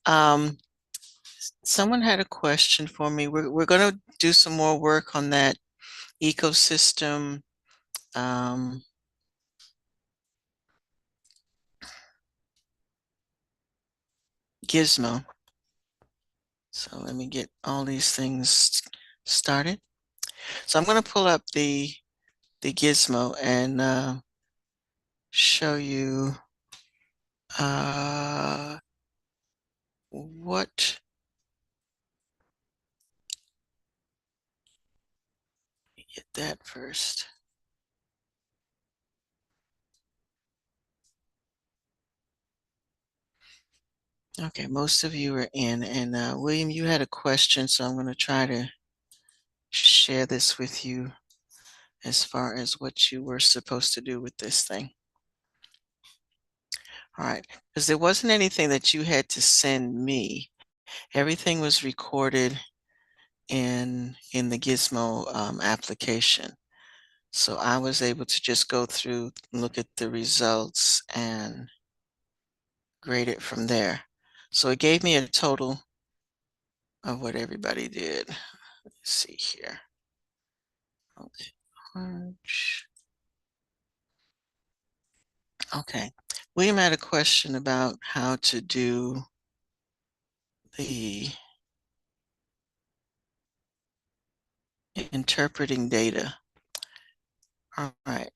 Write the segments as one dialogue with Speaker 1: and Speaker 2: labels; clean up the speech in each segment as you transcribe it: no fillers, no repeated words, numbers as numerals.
Speaker 1: Um, Someone had a question for me. We're going to do some more work on that ecosystem um, gizmo. So let me get all these things started. So I'm going to pull up the gizmo and show you uh, what. Get that first. Okay, most of you are in, and William, you had a question, so I'm going to try to share this with you as far as what you were supposed to do with this thing. All right, because there wasn't anything that you had to send me. Everything was recorded in the Gizmo application. So I was able to just go through, look at the results, and grade it from there. So it gave me a total of what everybody did. Let's see here. Okay, orange. Okay. William had a question about how to do the interpreting data. All right.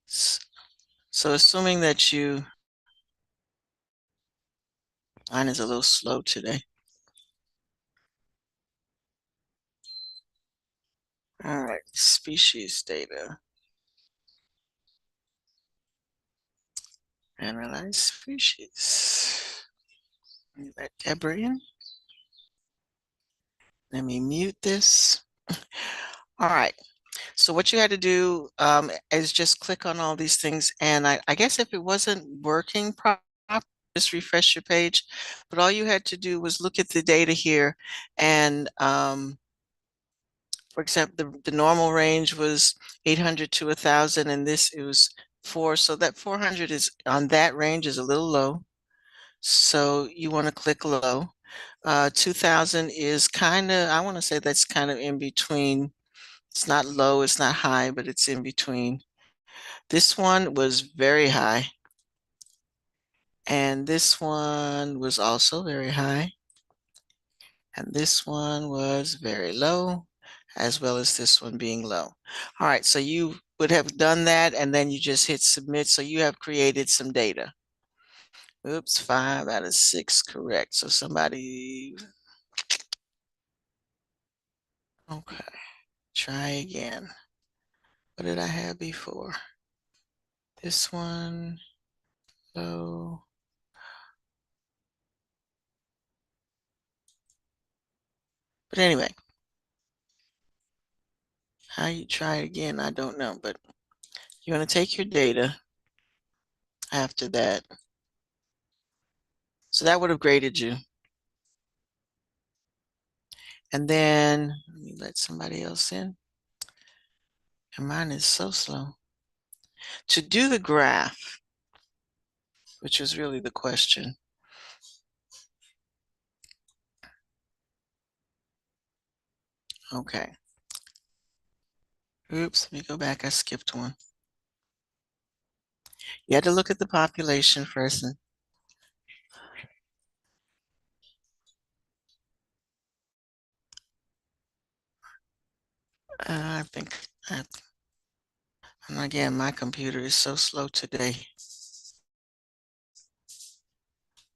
Speaker 1: So assuming that mine is a little slow today. All right, species data. Analyze species. Let Deborah in. Let me mute this. All right. So what you had to do is just click on all these things. And I guess if it wasn't working properly, just refresh your page. But all you had to do was look at the data here. And for example, the normal range was 800 to 1,000, and this it was 4. So that 400 is on that range is a little low. So you want to click low. 2,000 is kind of, I want to say that's kind of in between. It's not low, it's not high, but it's in between. This one was very high. And this one was also very high. And this one was very low, as well as this one being low. All right, so you would have done that, and then you just hit submit. So you have created some data. Oops, 5 out of 6 correct. So somebody, okay, try again. What did I have before? This one, low. But anyway, how you try it again, I don't know. But you want to take your data after that. So that would have graded you. And then let me let somebody else in. And mine is so slow. To do the graph, which was really the question. Okay. Oops, let me go back. I skipped one. You had to look at the population first. And I think, and again, my computer is so slow today.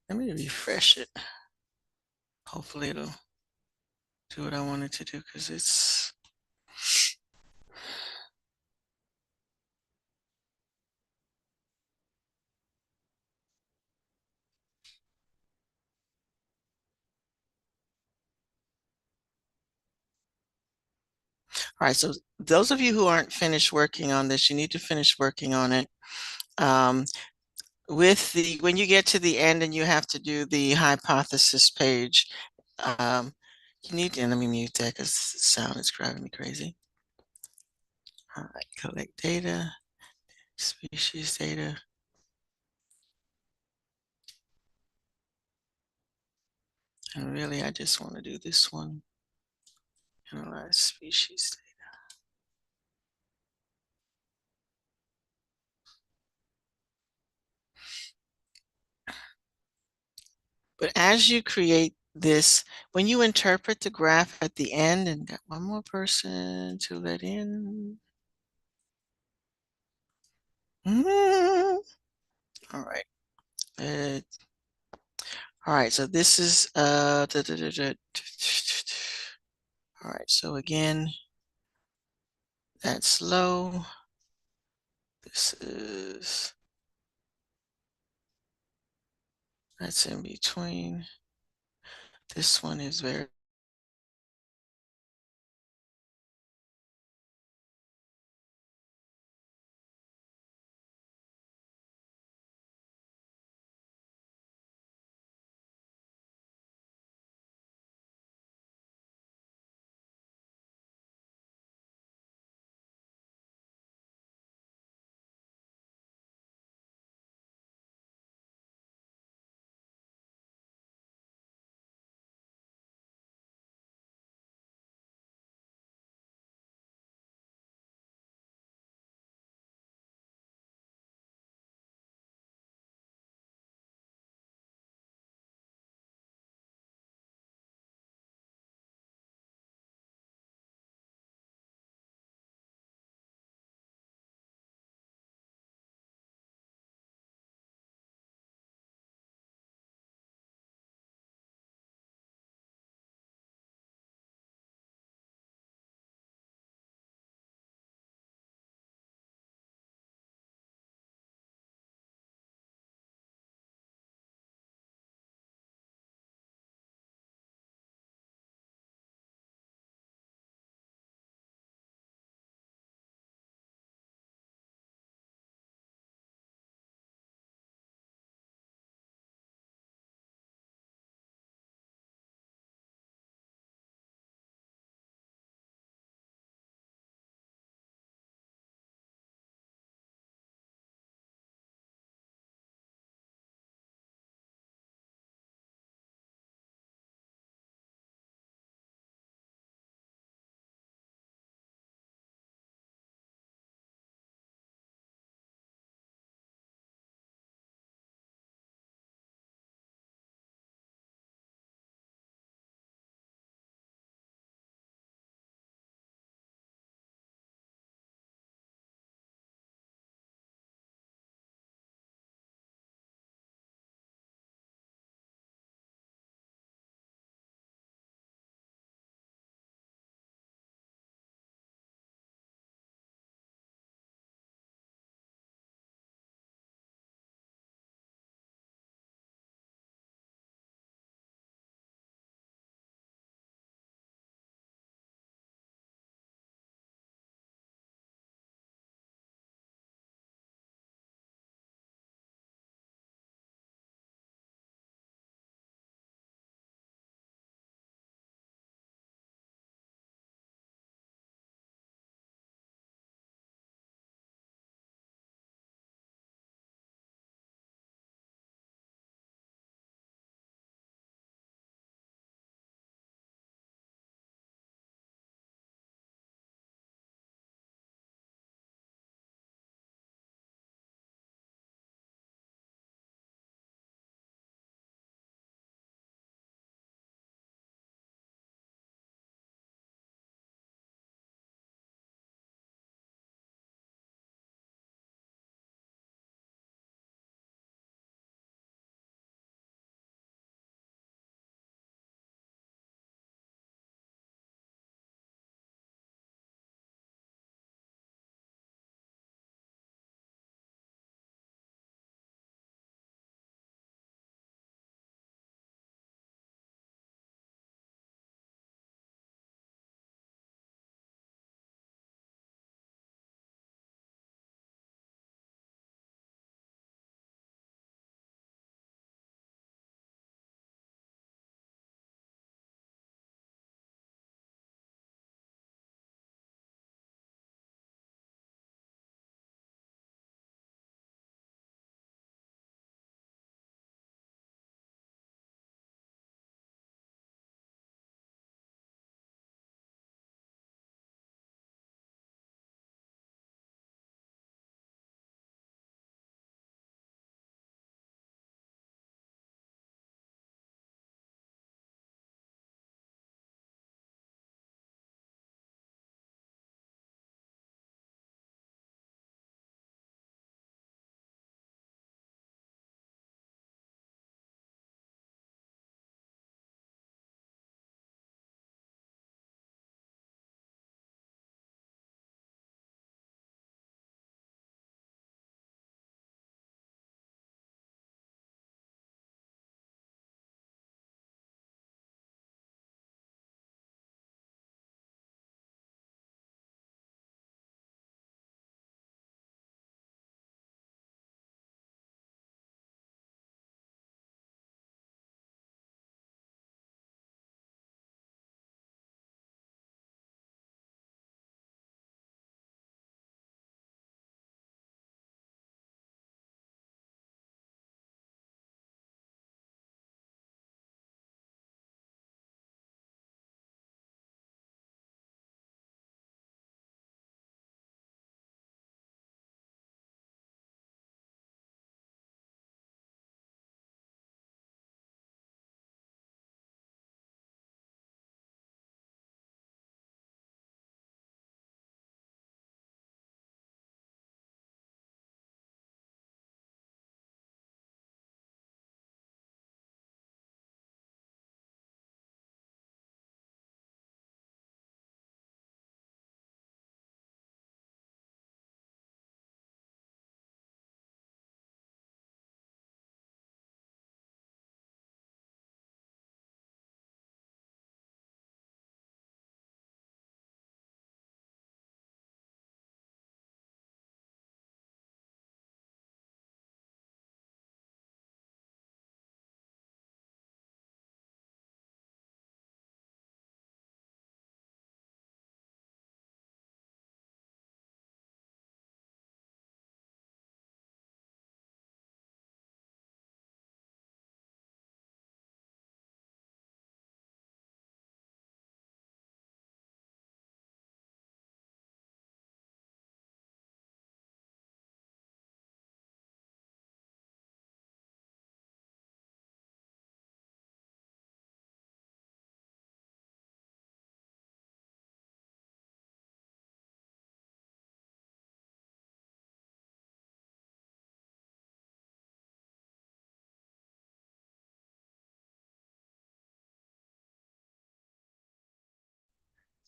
Speaker 1: Let me refresh it. Hopefully it'll do what I wanted to do because it's. All right, so those of you who aren't finished working on this, you need to finish working on it. When you get to the end and you have to do the hypothesis page, you need to, and let me mute that because the sound is driving me crazy. All right, collect data, species data. And really, I just want to do this one. Analyze species. But as you create this, when you interpret the graph at the end, and got one more person to let in. All right. All right, so this is all right, so again, that's low. That's in between. This one is very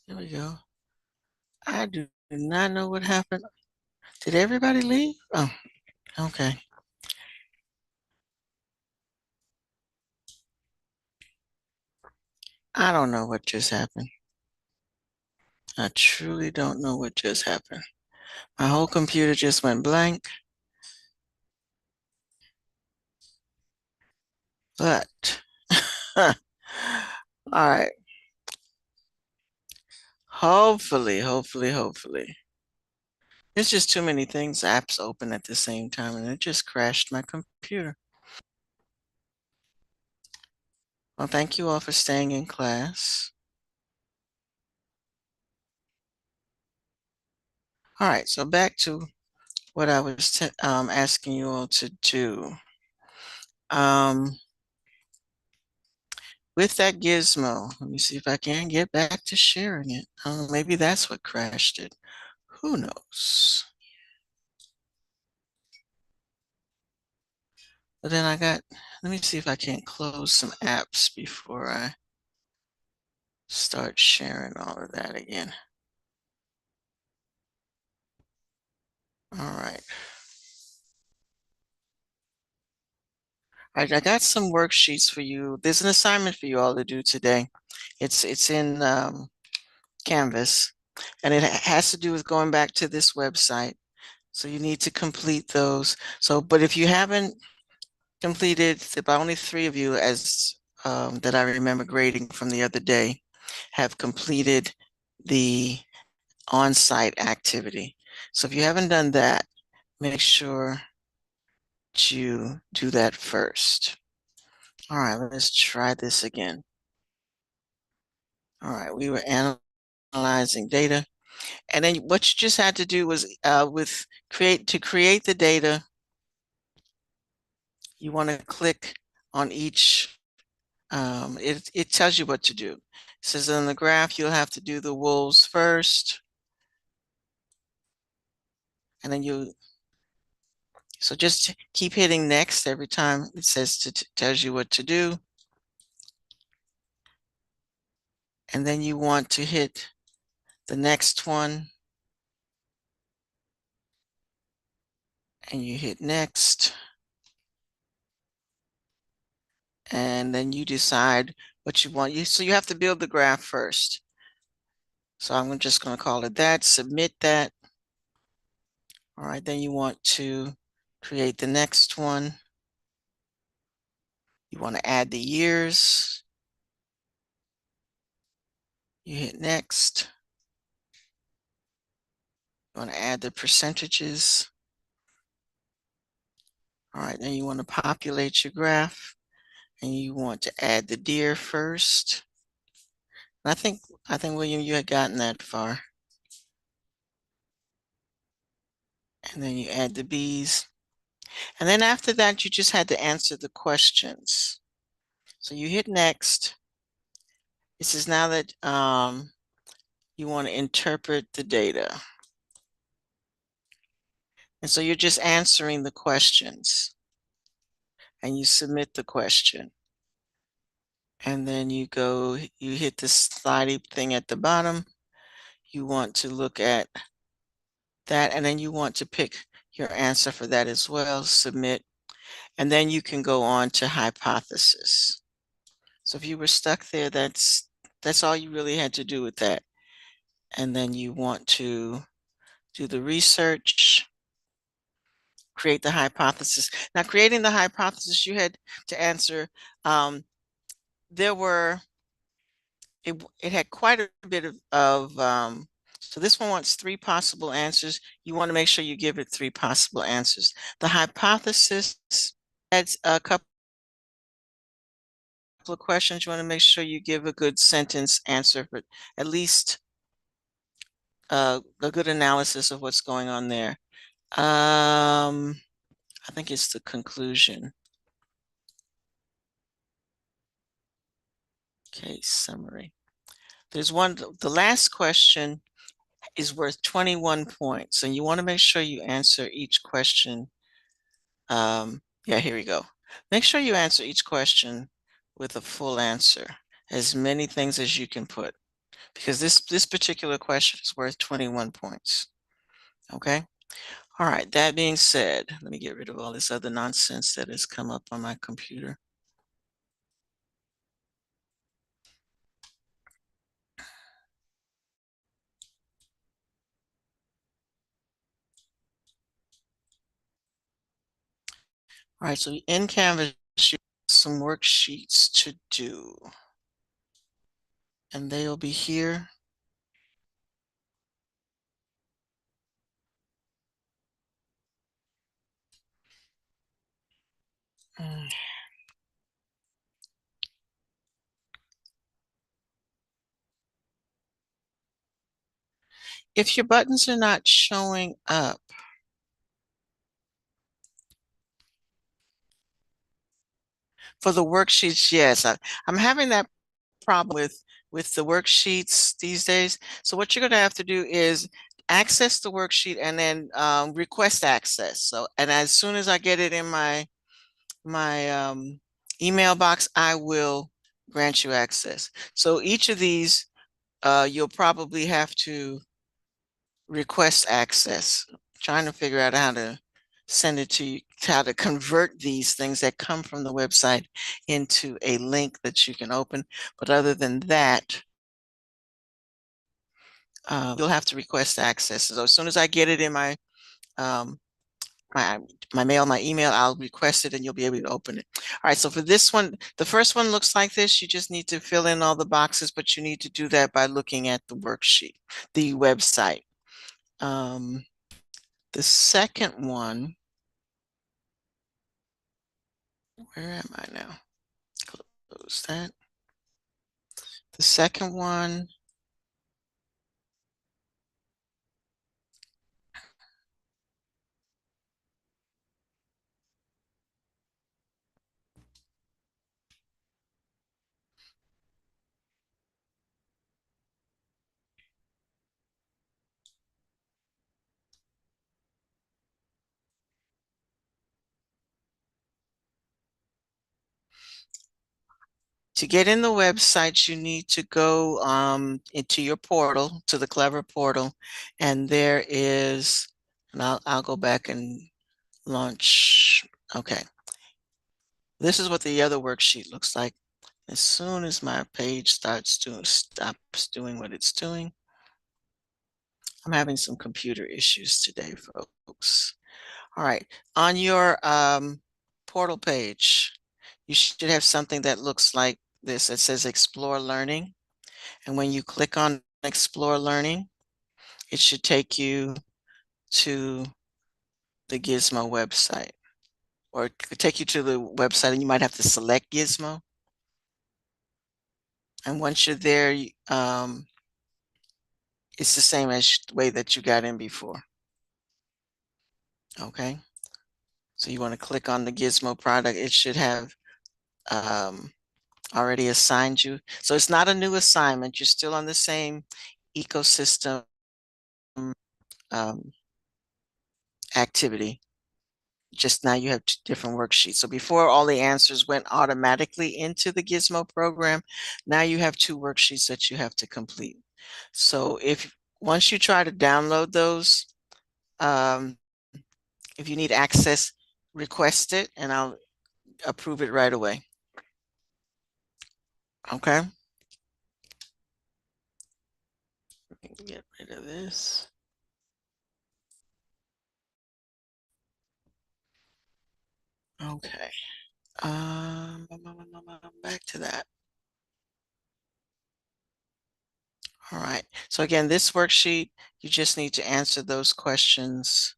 Speaker 1: There we go. I do not know what happened. Did everybody leave? Oh, okay. I don't know what just happened. I truly don't know what just happened. My whole computer just went blank. But, all right. Hopefully. There's just too many things, apps open at the same time, and it just crashed my computer. Well, thank you all for staying in class. All right, so back to what I was asking you all to do. Um, with that gizmo, let me see if I can get back to sharing it. Maybe that's what crashed it. Who knows? But then let me see if I can close some apps before I start sharing all of that again. All right. I got some worksheets for you. There's an assignment for you all to do today. It's in Canvas, and it has to do with going back to this website. So you need to complete those. So, but if you haven't completed, about only 3 of you, as that I remember grading from the other day, have completed the on-site activity. So if you haven't done that, make sure you do that first. All right, let's try this again. All right, we were analyzing data. And then what you just had to do was to create the data, you want to click on each, it tells you what to do. It says on the graph, you'll have to do the wolves first. And then so just keep hitting next every time it says tells you what to do. And then you want to hit the next one. And you hit next. And then you decide what you want. So you have to build the graph first. So I'm just going to call it that, submit that. All right, then you want to create the next one. You want to add the years. You hit next. You want to add the percentages. All right, then you want to populate your graph, and you want to add the deer first. And I think William, you had gotten that far. And then you add the bees. And then after that, you just had to answer the questions. So you hit next. It says now that you want to interpret the data. And so you're just answering the questions. And you submit the question. And then you hit the slidey thing at the bottom. You want to look at that, and then you want to pick your answer for that as well, submit. And then you can go on to hypothesis. So if you were stuck there, that's all you really had to do with that. And then you want to do the research, create the hypothesis. Now, creating the hypothesis, you had to answer, it had quite a bit so this one wants 3 possible answers. You want to make sure you give it 3 possible answers. The hypothesis adds a couple of questions. You want to make sure you give a good sentence answer, but at least a good analysis of what's going on there. I think it's the conclusion. Okay, summary. There's the last question is worth 21 points, and you want to make sure you answer each question. Yeah, here we go. Make sure you answer each question with a full answer, as many things as you can put. because this particular question is worth 21 points. Okay. All right. That being said, let me get rid of all this other nonsense that has come up on my computer. All right. So in Canvas, you have some worksheets to do, and they'll be here. Mm. If your buttons are not showing up, for the worksheets, yes, I'm having that problem with the worksheets these days. So what you're going to have to do is access the worksheet and then request access. So, and as soon as I get it in my email box, I will grant you access. So each of these, you'll probably have to request access. Trying to figure out how to send it to you, how to convert these things that come from the website into a link that you can open. But other than that, you'll have to request access. So as soon as I get it in um, my my mail, my email, I'll request it and you'll be able to open it. All right, so for this one, the first one looks like this. You just need to fill in all the boxes, but you need to do that by looking at the worksheet, the website. The second one, where am I now? Close that. The second one, to get in the website, you need to go into your portal, to the Clever portal, and there is, and I'll go back and launch. Okay. This is what the other worksheet looks like. As soon as my page stops doing what it's doing, I'm having some computer issues today, folks. All right, on your portal page, you should have something that looks like this. It says Explore Learning. And when you click on Explore Learning, it should take you to the Gizmo website, or it could take you to the website and you might have to select Gizmo. And once you're there, it's the same as the way that you got in before. Okay. So you want to click on the Gizmo product. It should have already assigned you. So it's not a new assignment. You're still on the same ecosystem um, activity. Just now you have two different worksheets. So before all the answers went automatically into the Gizmo program, now you have two worksheets that you have to complete. So if once you try to download those, um, if you need access, request it and I'll approve it right away. Okay. Get rid of this. Okay. Back to that. All right. So again, this worksheet, you just need to answer those questions.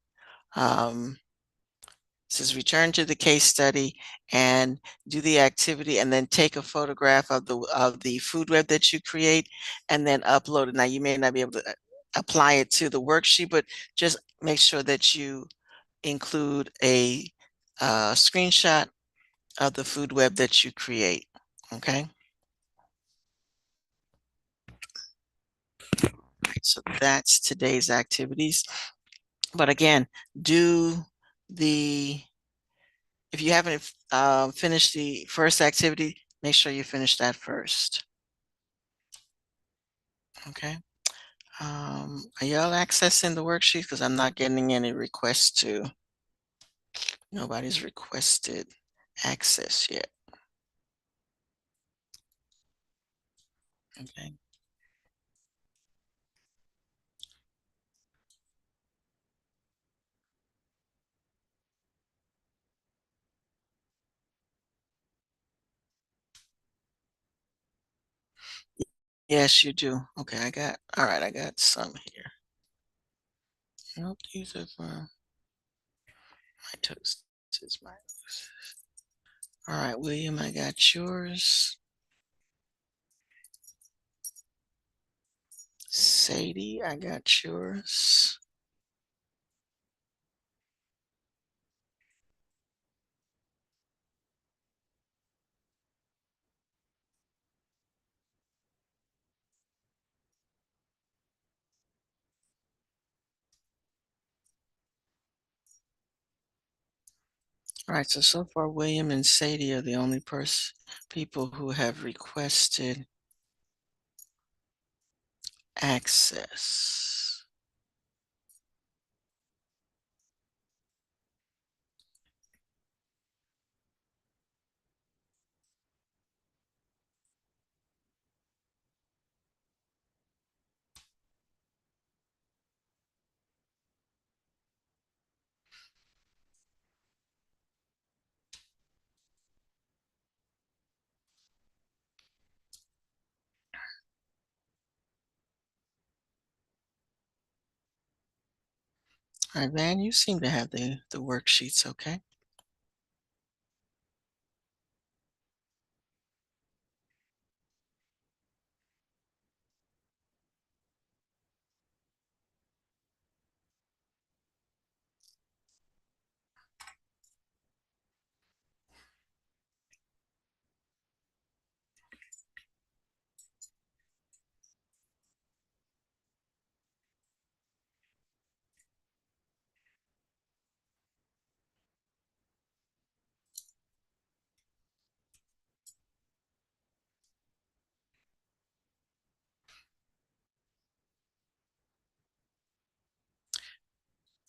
Speaker 1: It says return to the case study and do the activity and then take a photograph of the food web that you create and then upload it. Now you may not be able to apply it to the worksheet, but just make sure that you include a screenshot of the food web that you create. Okay. So that's today's activities. But again, do the, if you haven't finished the first activity, make sure you finish that first. Okay. Are y'all accessing the worksheet? Because I'm not getting any requests to. Nobody's requested access yet. Okay. Yes, you do. Okay, all right, I got some here. Nope, these are for my toast. This is my. All right, William, I got yours. Sadie, I got yours. All right, so far, William and Sadie are the only people who have requested access. All right, Van, you seem to have the worksheets, okay?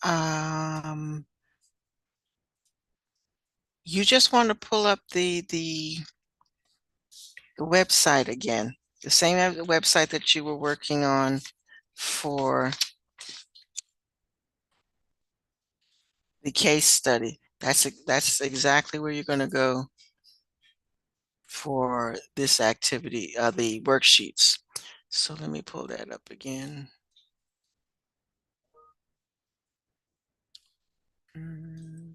Speaker 1: Um, you just want to pull up the website again, the same website that you were working on for the case study. That's exactly where you're going to go for this activity, the worksheets. So let me pull that up again. Mm.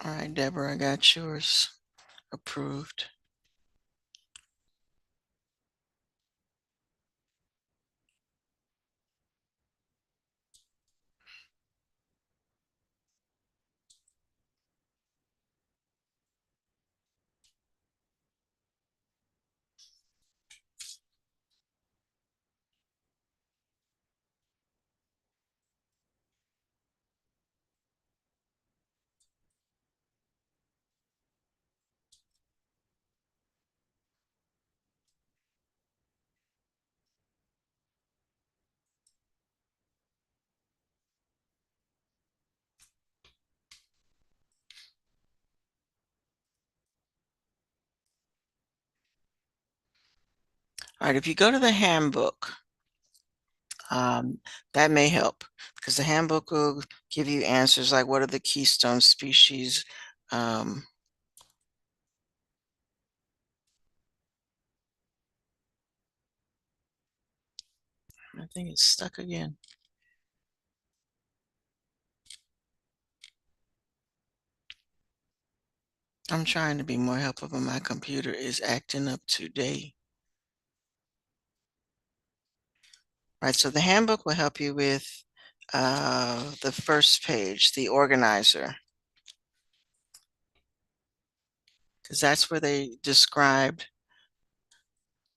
Speaker 1: All right, Deborah, I got yours approved. All right, if you go to the handbook, um, that may help because the handbook will give you answers like what are the keystone species. Um, I think it's stuck again. I'm trying to be more helpful, but my computer is acting up today. Right, so the handbook will help you with the first page, the organizer, because that's where they described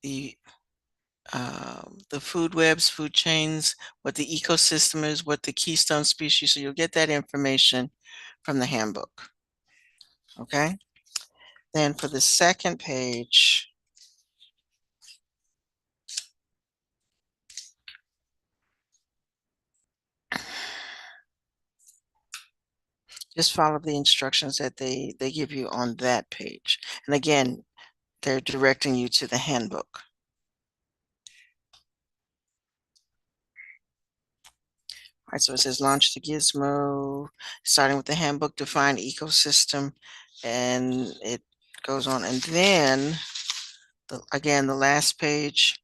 Speaker 1: the food webs, food chains, what the ecosystem is, what the keystone species. So you'll get that information from the handbook. Okay. Then for the second page, just follow the instructions that they give you on that page. And again, they're directing you to the handbook. All right, so it says launch the gizmo, starting with the handbook, define ecosystem, and it goes on. And then, again, the last page,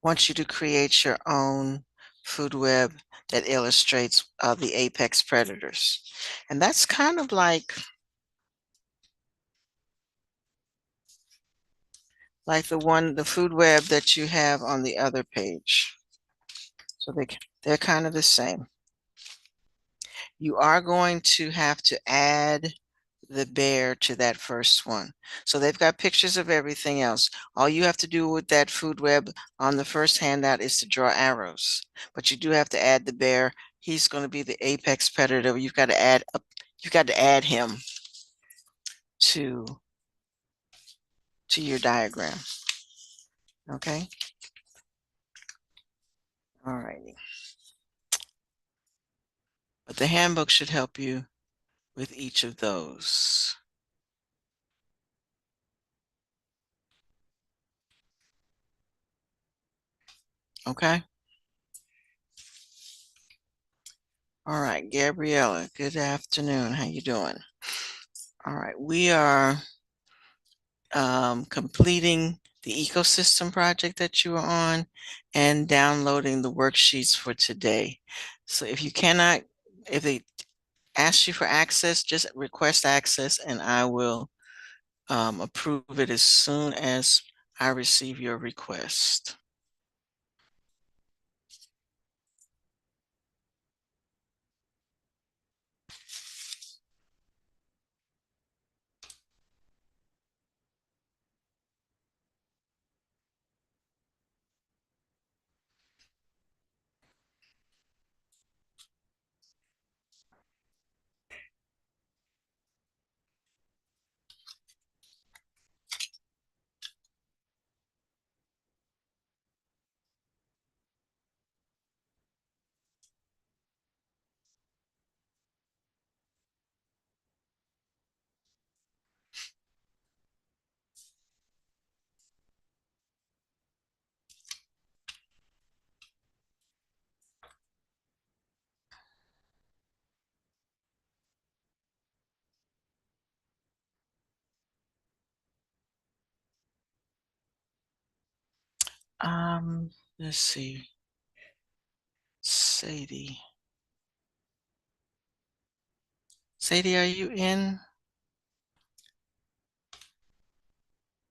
Speaker 1: wants you to create your own food web that illustrates the apex predators. And that's kind of like the food web that you have on the other page. So they're kind of the same. You are going to have to add the bear to that first one. So they've got pictures of everything else. All you have to do with that food web on the first handout is to draw arrows. But you do have to add the bear. He's going to be the apex predator. You've got to add him to your diagram. Okay? All righty. But the handbook should help you with each of those. Okay? All right, Gabriella, good afternoon. How you doing? All right, we are completing the ecosystem project that you are on and downloading the worksheets for today. So if they ask you for access, just request access and I will approve it as soon as I receive your request. Let's see. Sadie. Sadie, are you in?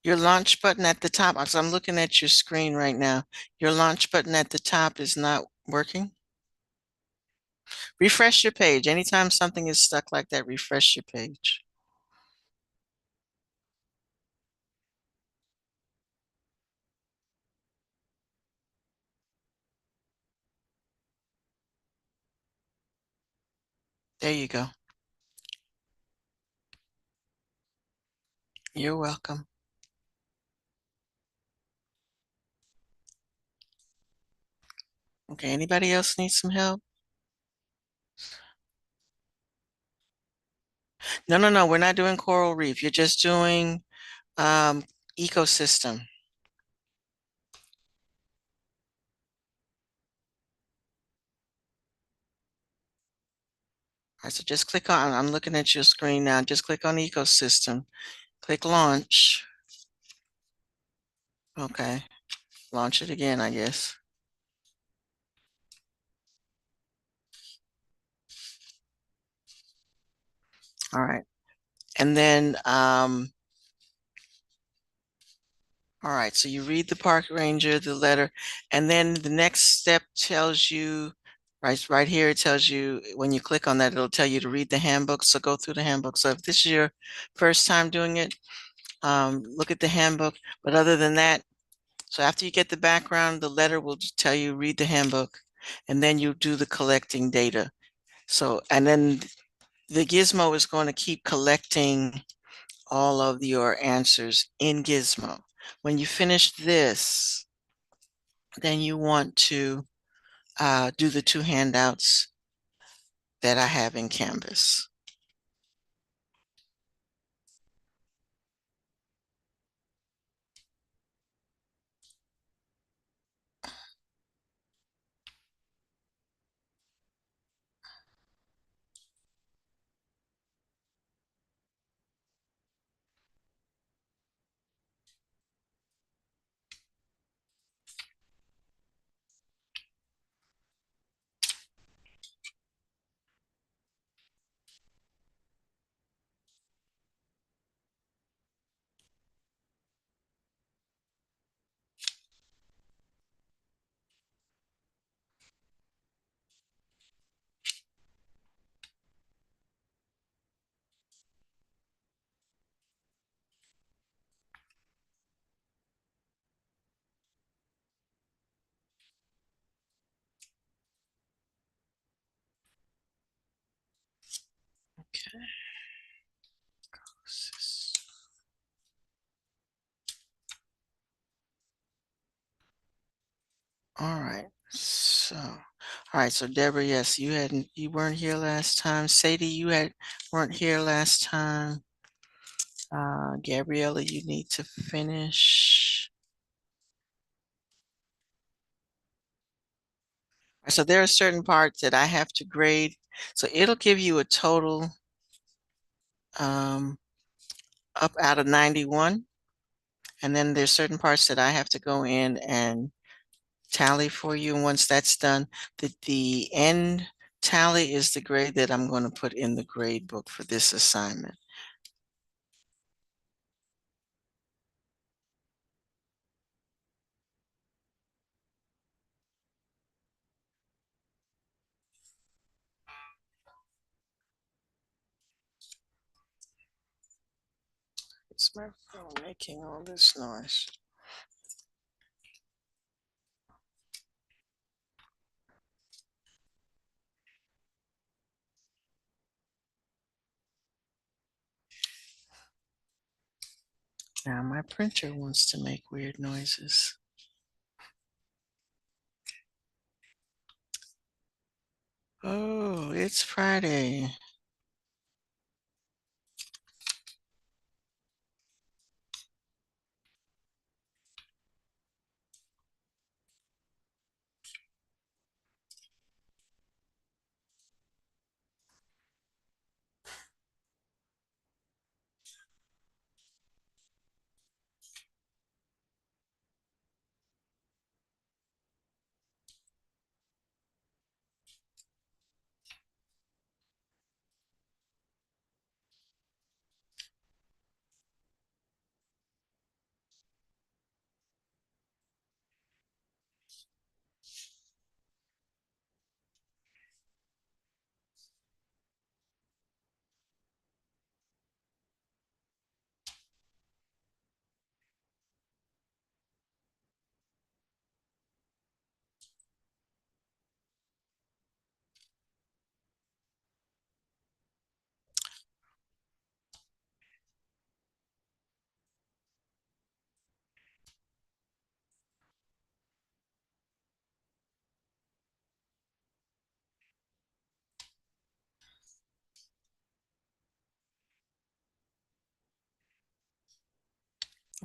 Speaker 1: Your launch button at the top, so I'm looking at your screen right now. Your launch button at the top is not working. Refresh your page. Anytime something is stuck like that, refresh your page. There you go. You're welcome. Okay, anybody else need some help? No, no, no, we're not doing coral reef. You're just doing ecosystem. All right, so just click on, I'm looking at your screen now. Just click on ecosystem. Click launch. Okay, launch it again, I guess. All right. And then, all right, so you read the park ranger, the letter, and then the next step tells you, right here, it tells you when you click on that, it'll tell you to read the handbook. So go through the handbook. So if this is your first time doing it, look at the handbook. But other than that, so after you get the background, the letter will just tell you read the handbook, and then you do the collecting data. So, and then the Gizmo is going to keep collecting all of your answers in Gizmo. When you finish this, then you want to do the two handouts that I have in Canvas. Okay. All right. So Deborah, yes, you weren't here last time. Sadie, weren't here last time. Gabriella, you need to finish. So there are certain parts that I have to grade. So it'll give you a total um, up out of 91. And then there's certain parts that I have to go in and tally for you. And once that's done, the end tally is the grade that I'm going to put in the grade book for this assignment. It's my phone making all this noise. Now my printer wants to make weird noises. Oh, it's Friday.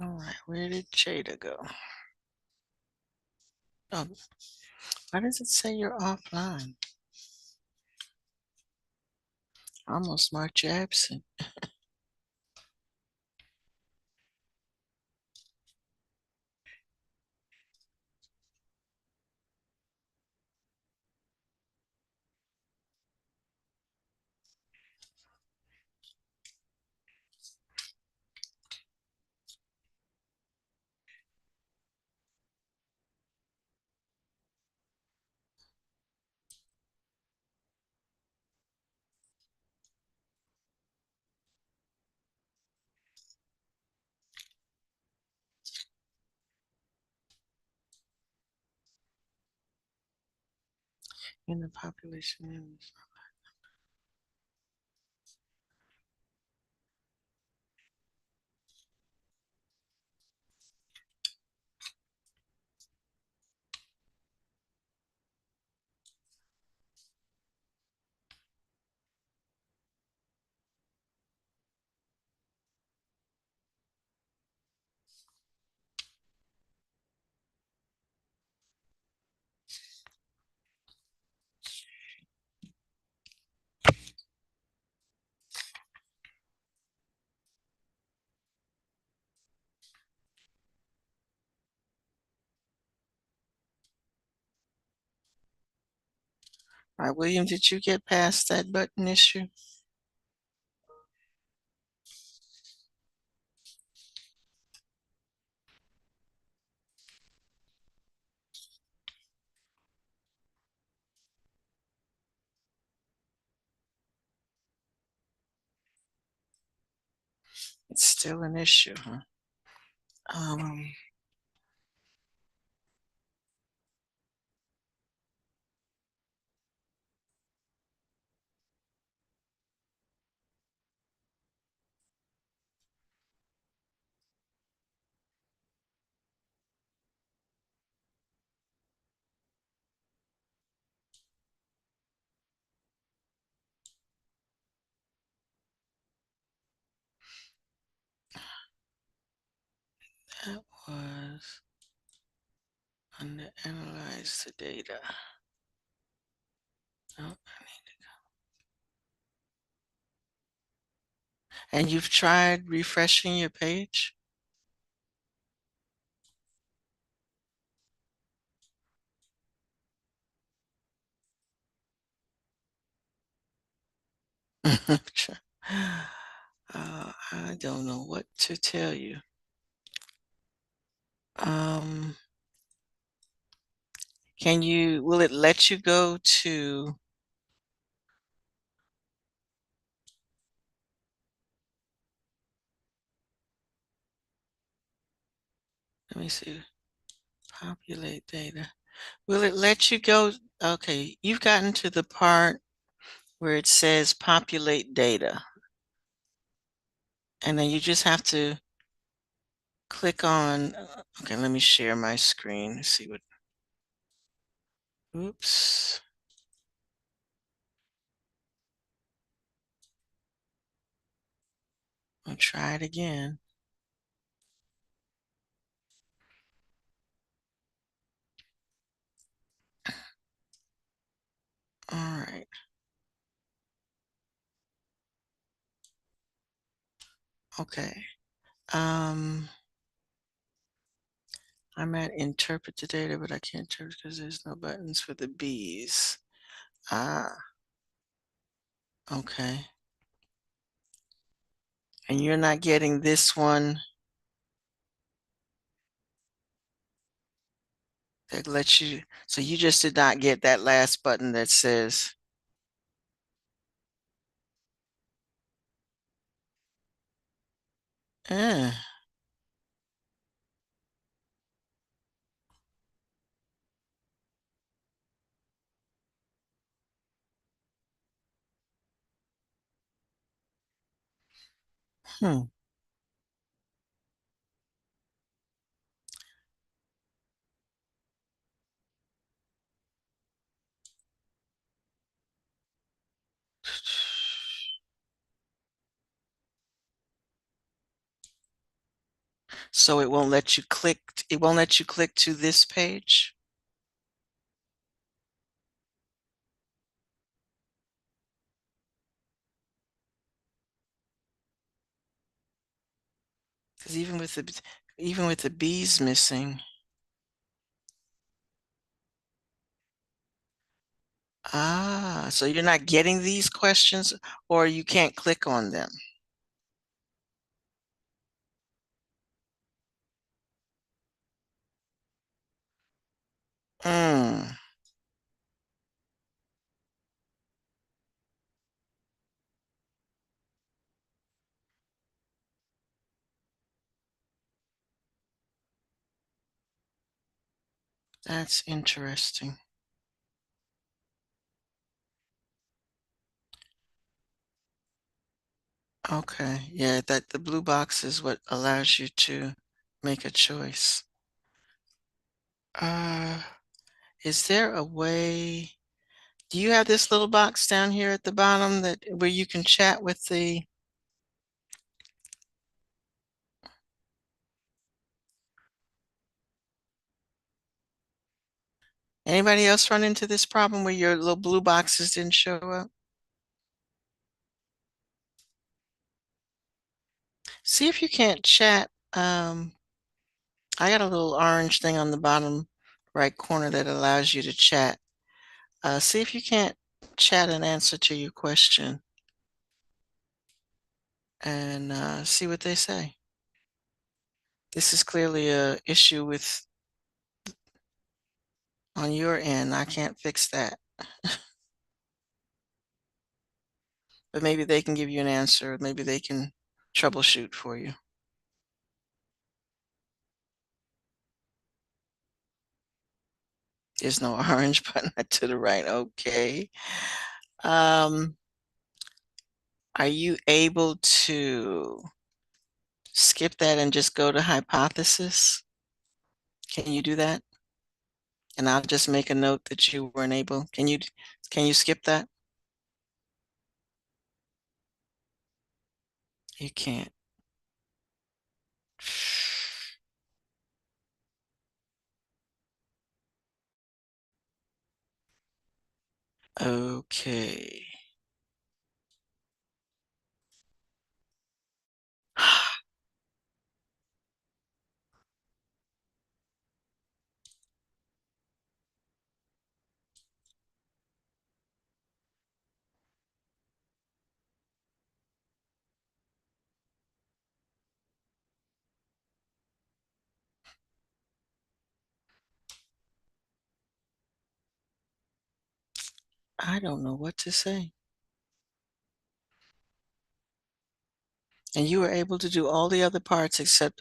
Speaker 1: All right, where did Jada go? Oh, why does it say you're offline? I almost marked you absent. In the population. All right, William, did you get past that button issue? It's still an issue, huh? Um, that was under analyze the data. Oh, and you've tried refreshing your page? I don't know what to tell you. Um, will it let you go to, let me see, populate data. Will it let you go? Okay, you've gotten to the part where it says populate data. And then you just have to click on, okay, let me share my screen. See what, oops. I'll try it again. All right. Okay. I'm at interpret the data, but I can't interpret because there's no buttons for the bees. Ah, okay. And you're not getting this one that lets you, so you just did not get that last button that says, eh, hmm. So it won't let you click to this page? Because even with the bees missing, so you're not getting these questions or you can't click on them. Mm, that's interesting. Okay, yeah, that the blue box is what allows you to make a choice. Uh, is there a way, do you have this little box down here at the bottom that where you can chat with anybody else run into this problem where your little blue boxes didn't show up? See if you can't chat. I got a little orange thing on the bottom right corner that allows you to chat. See if you can't chat an answer to your question and see what they say. This is clearly a issue with on your end. I can't fix that. But maybe they can give you an answer. Maybe they can troubleshoot for you. There's no orange button to the right. Okay. Um, are you able to skip that and just go to hypothesis? Can you do that? And I'll just make a note that you weren't able. Can you skip that? You can't. Okay. I don't know what to say. And you were able to do all the other parts except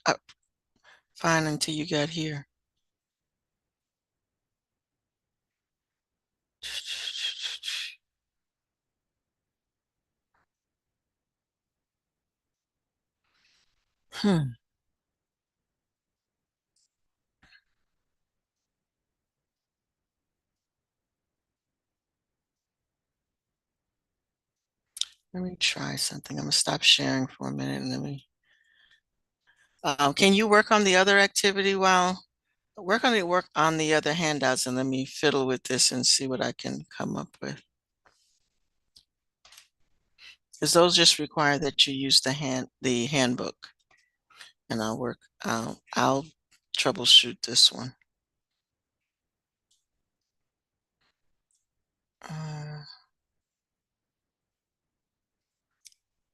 Speaker 1: fine until you got here. Hmm. Let me try something. I'm gonna stop sharing for a minute and let me. Can you work on the other activity while work on the other handouts and let me fiddle with this and see what I can come up with. Because those just require that you use the handbook, and I'll troubleshoot this one. Uh,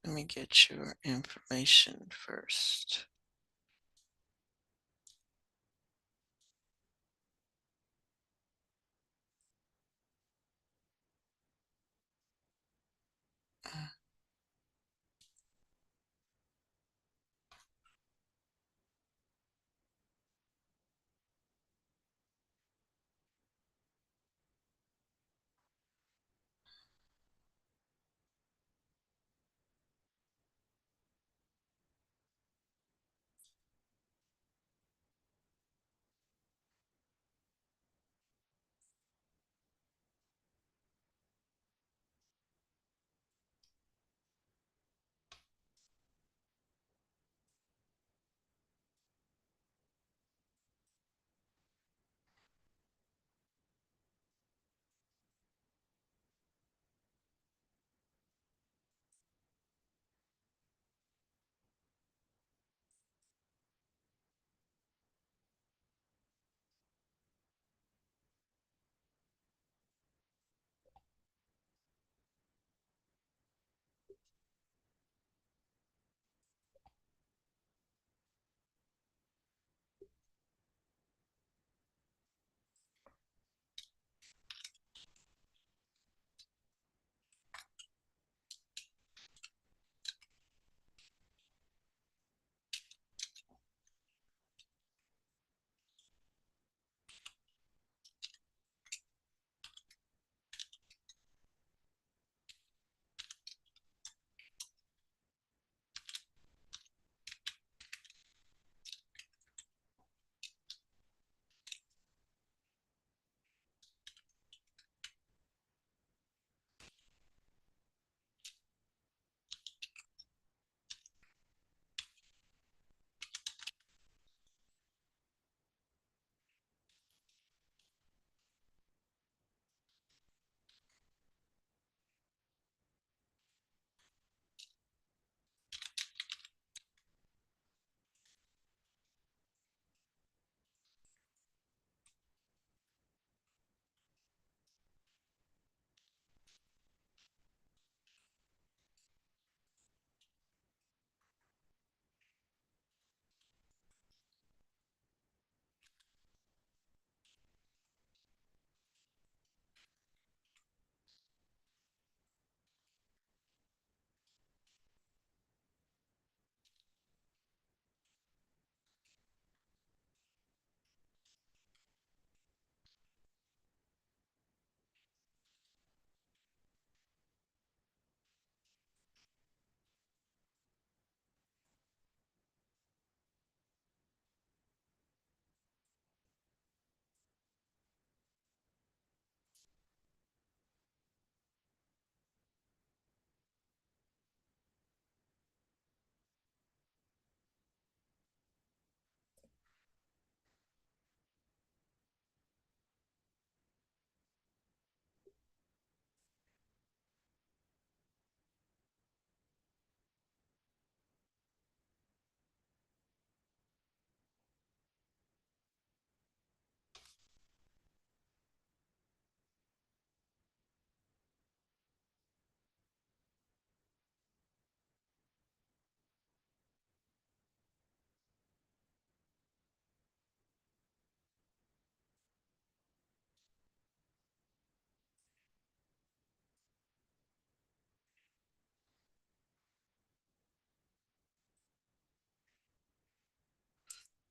Speaker 1: let me get your information first.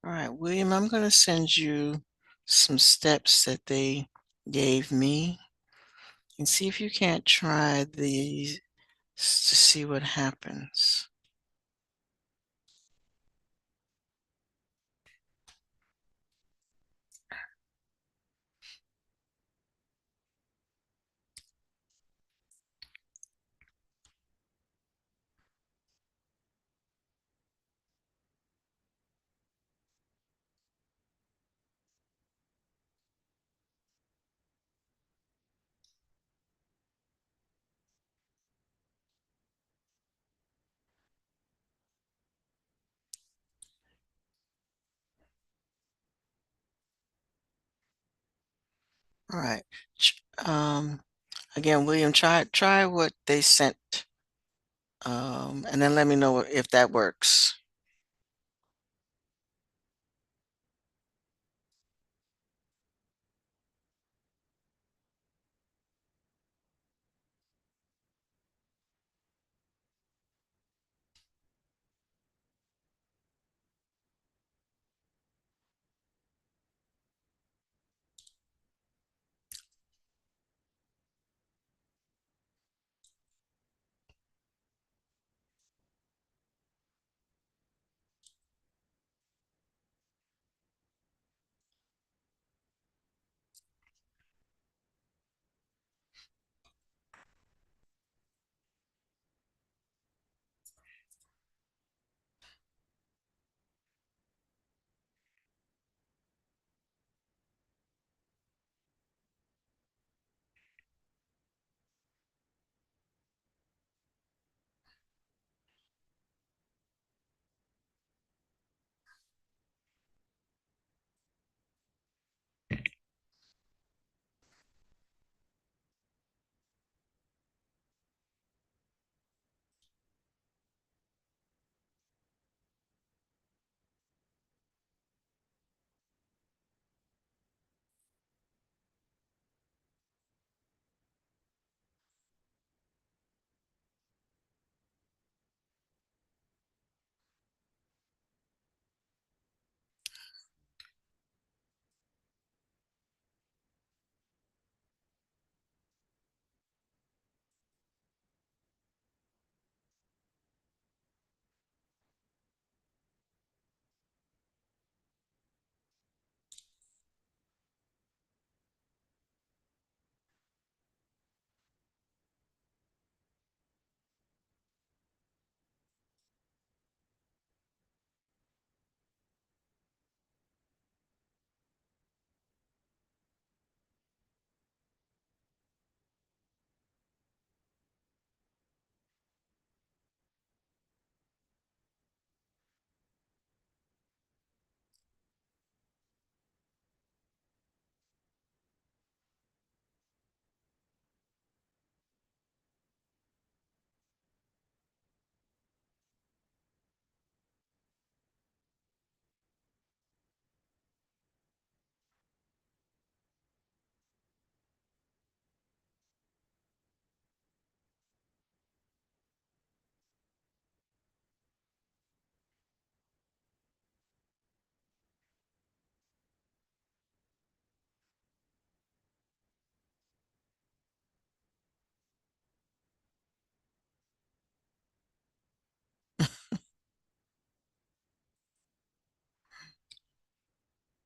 Speaker 1: All right, William, I'm going to send you some steps that they gave me and see if you can't try these to see what happens. All right. Again, William, try what they sent, and then let me know if that works.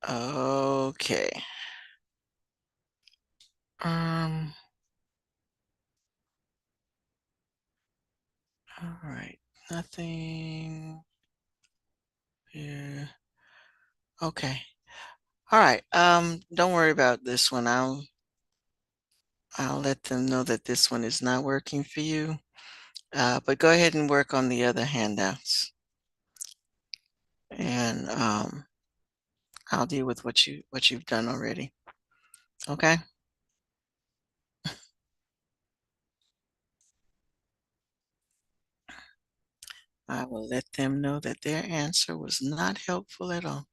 Speaker 1: Okay. Um, all right. Nothing here. Okay. All right. Don't worry about this one. I'll let them know that this one is not working for you. But go ahead and work on the other handouts. And I'll deal with what you've done already. Okay? I will let them know that their answer was not helpful at all.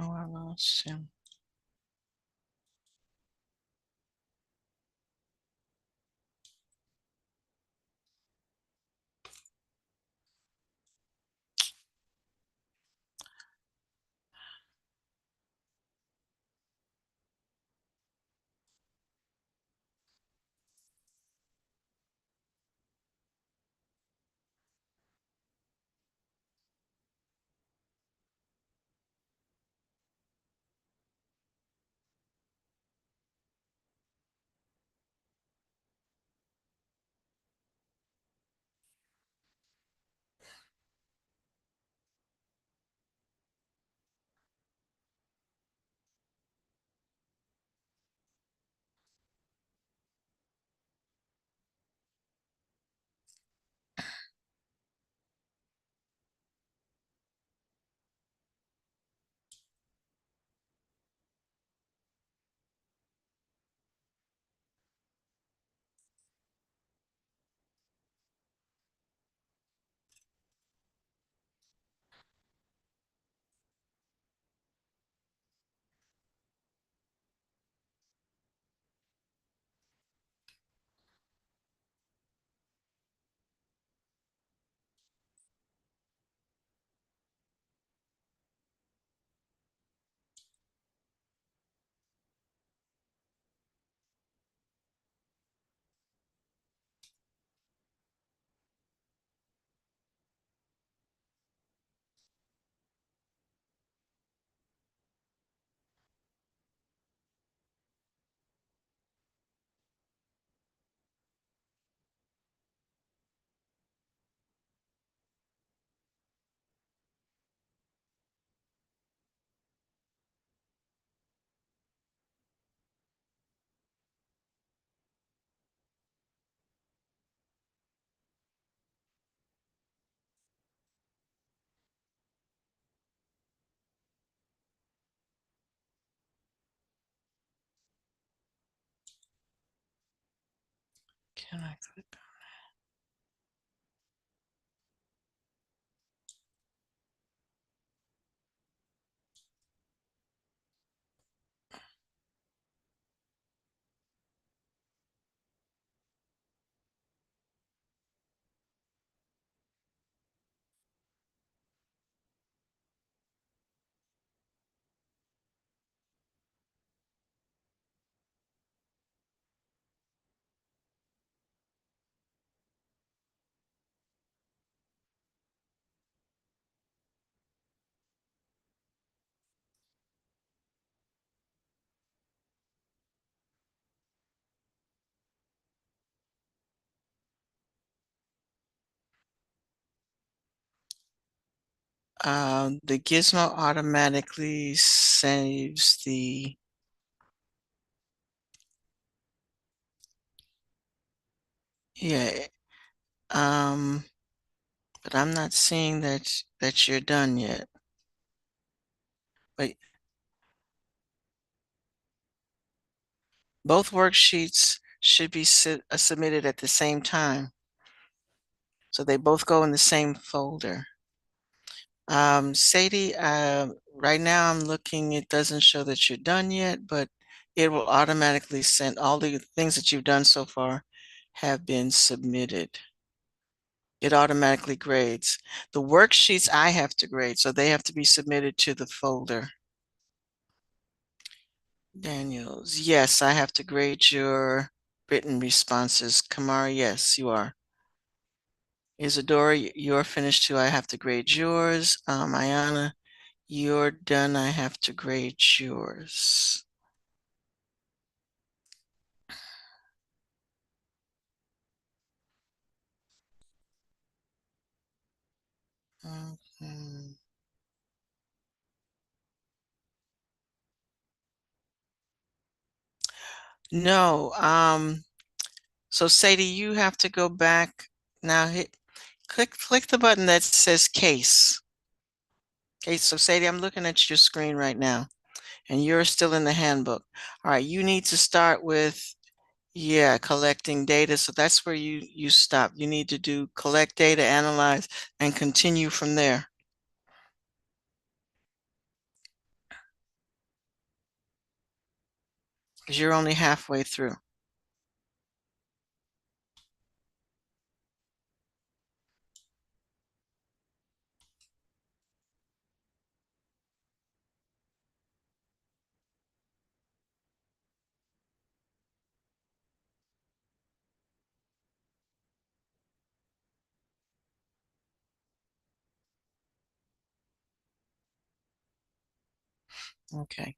Speaker 1: Oh, I lost him. Can I click? The gizmo automatically saves the, yeah, um, but I'm not seeing that you're done yet. But both worksheets should be submitted at the same time. So they both go in the same folder. Sadie, right now I'm looking, it doesn't show that you're done yet, but it will automatically send all the things that you've done so far have been submitted. It automatically grades. The worksheets I have to grade, so they have to be submitted to the folder. Daniels, yes, I have to grade your written responses. Kamara, yes, you are. Isadora, you're finished too. I have to grade yours. Ayana, you're done. I have to grade yours. Mhm. No, so Sadie, you have to go back now. Click the button that says case. Okay, so Sadie, I'm looking at your screen right now, and you're still in the handbook. All right, you need to start with, yeah, collecting data. So that's where you stop. You need to do collect data, analyze, and continue from there. because you're only halfway through. Okay.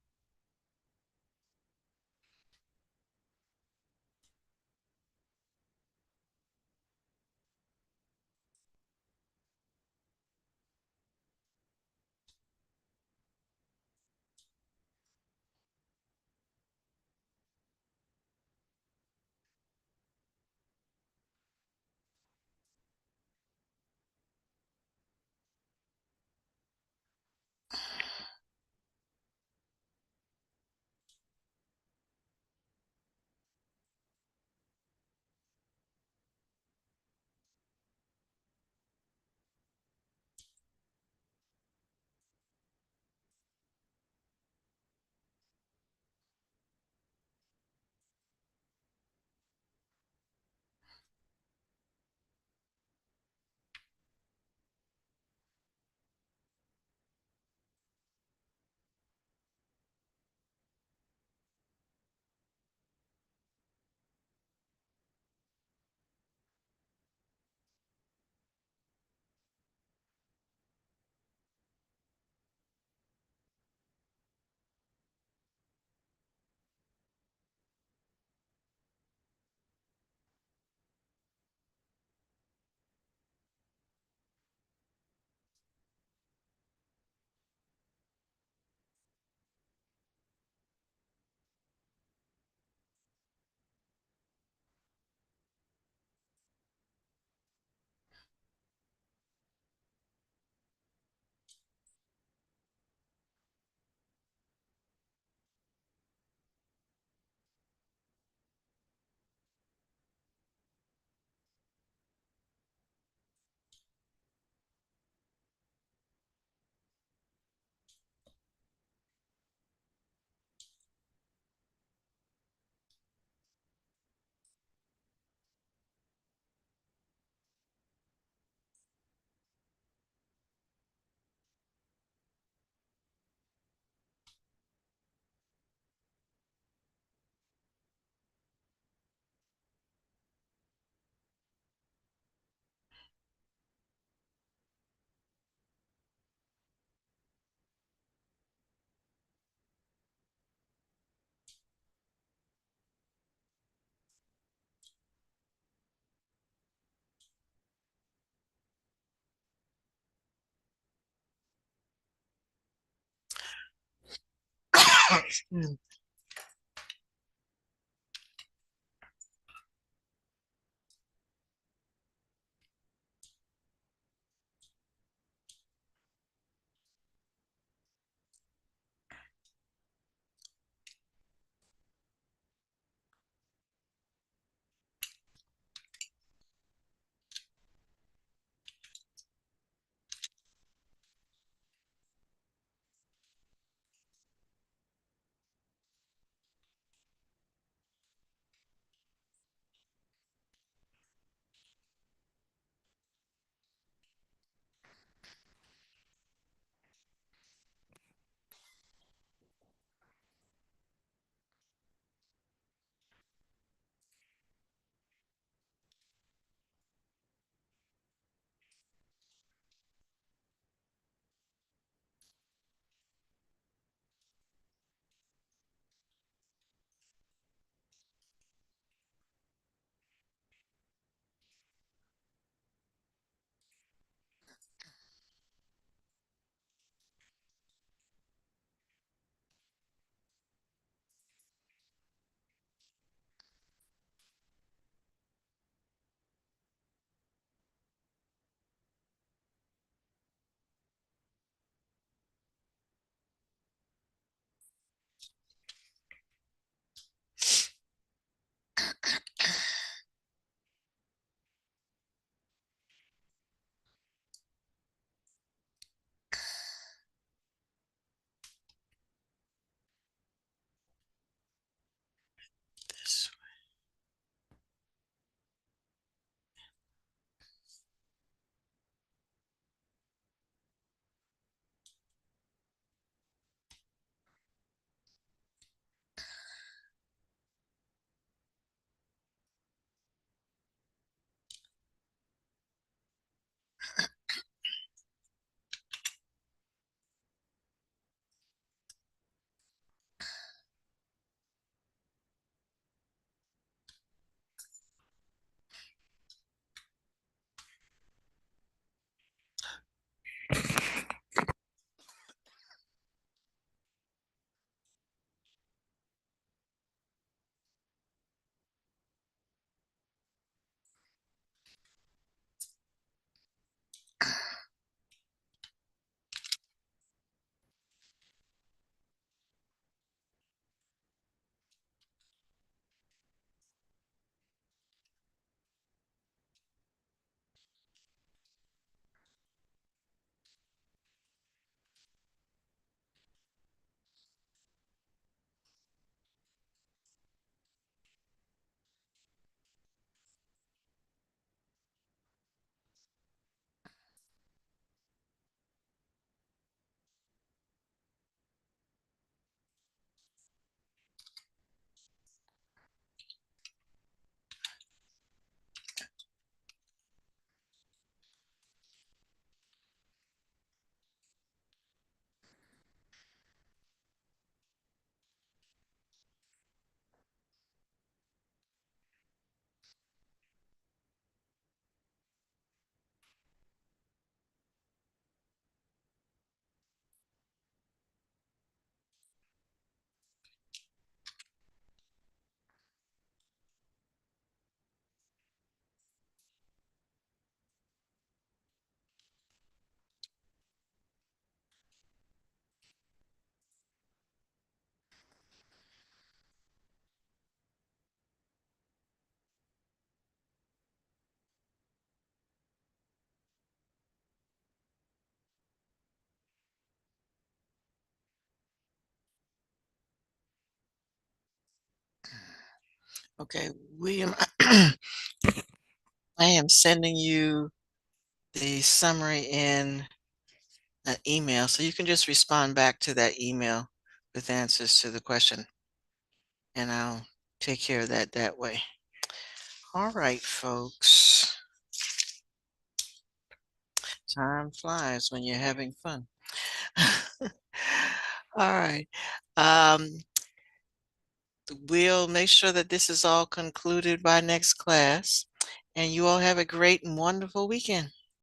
Speaker 1: Mm. Okay, William, I am sending you the summary in an email, so you can just respond back to that email with answers to the question, and I'll take care of that way. All right, folks. Time flies when you're having fun. All right. Um, we'll make sure that this is all concluded by next class, and you all have a great and wonderful weekend.